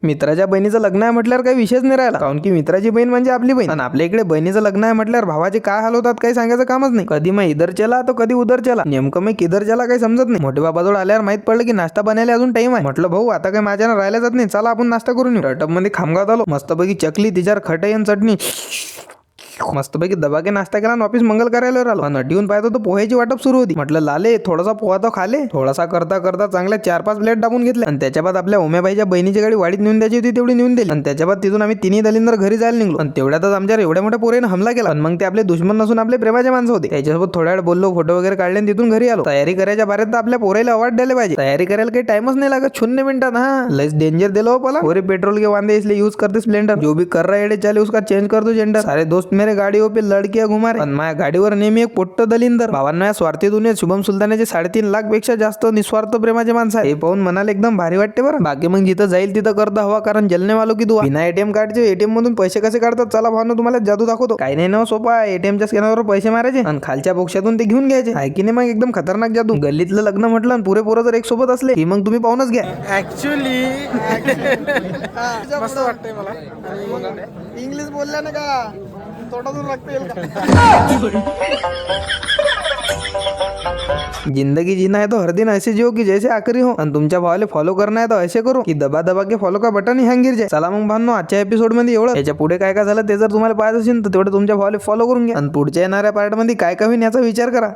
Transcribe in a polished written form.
मित्राच्या बहिणीचं लग्न आहे म्हटल्यावर काही विषयच नाही राहिला, कारण की मित्राची बहीण म्हणजे आपली बहीण. आणि आपल्या इकडे बहिणीचं लग्न आहे म्हटल्यावर भावाचे काय हाल होतात काही सांगायचं कामच नाही. कधी मग इधर चला तर कधी उधर चला, नेमकं मी किधर चला काही समजत नाही. मोठे बाबाजवळ आल्यावर माहित पडलं की नाश्ता बनायला अजून टाइम आहे. म्हटलं भाऊ आता काही माझ्यानं राहिला जात नाही, चला आपण नाश्ता करून येऊ. टप मध्ये खामगावात आलो, मस्तपैकी चकली तिच्यावर खटाई आणि चटणी, मस्तपैकी दबाके नाश्ता केला आणि ऑफिस मंगल कार्यालयावर आलो. नटीहून पाहतो तो पोह्याची वाटप सुरू होती. म्हटलं लाले थोडासा पोहा तो खाले. थोडासा करता करता चांगल्या 4-5 प्लेट दाबून घेतल्या आणि त्याच्या बाद आपल्या उमेबाईच्या बहिणीची गाडी वाडीत नेऊन द्यायची होती तेवढी नेऊन दिली. आणि त्याच्या बाद तिथून आम्ही तिन्ही दलिंदर घरी जायला निघलो. आणि तेवढ्यातच आमच्यावर एवढ्या मोठ्या पोरेने हमला केला. आणि मग ते आपले दुश्मन नसून आपले प्रेमाचे माणसं होते. त्याच्यासोबत थोड्या वेळ बोललो, फोटो वगैरे काढले आणि तिथून घरी आलो. तयारी करायच्या बारेत तर आपल्या पोरेला अवॉर्ड द्यायला पाहिजे. तयारी करायला काही टाइमच नाही लागत, 0 मिनिटात. हा लस डेंजर दिलो मला. पोरे पेट्रोल के वांदे इसलिए यूज करते स्प्लेंडर, जो भी कर रहा है चले उसका चेंज कर दो जेंडर. सारे दोस्त मेरे गाड़ियों पे लड़कियां घुमा रहे. माझ्या गाडीवर नेहमी एक पोट्ट दलिंदर. भावांना या स्वार्थी दुनियेत शुभम सुलतानाचे 3.5 लाख पेक्षा जास्त निस्वार्थ प्रेमाचे माणसं आहे. हे पाहून मनाला एकदम भारी वाटते बरं. बाकी मग जिथं जाईल तिथं करता हवा, कारण जलने वालो की दुआ. बिना एटीएम कार्डचे एटीएम मधून पैसे कसे काढतात चला भावना तुम्हाला जादू दाखवतो. काही नाही ना सोपा, एटीएमच्या स्कॅनरवर पैसे मारायचे आणि खालच्या बोक्शातून ते घेऊन घ्यायचे. आहे की नाही मग एकदम खतरनाक जादू. गल्लीतलं लग्न म्हटलं आणि पुरे पोरं जर एक सोबत असले की मग तुम्ही पाहूनच घ्या. ऍक्च्युली मस्त वाटतंय मला. इंग्लिश बोलल्या ना का तोंडातून लागते. जिंदगी जीना है तो हर दिन ऐसे जियो की जैसे आखरी हो. आणि तुमच्या भावाला फॉलो करना है तो ऐसे करो की दबा दबा के फॉलो का बटन ही हँग गिर जाए. चला मग भावनो आजच्या एपिसोड मध्ये एवढं. याच्या पुढे काय काय झालं ते जर तुम्हाला पाहायचं असेल तर तेवढं तुमच्या भावाला फॉलो करून घ्या. आणि पुढच्या येणाऱ्या पार्ट मध्ये काय काय होईल याचा विचार करा.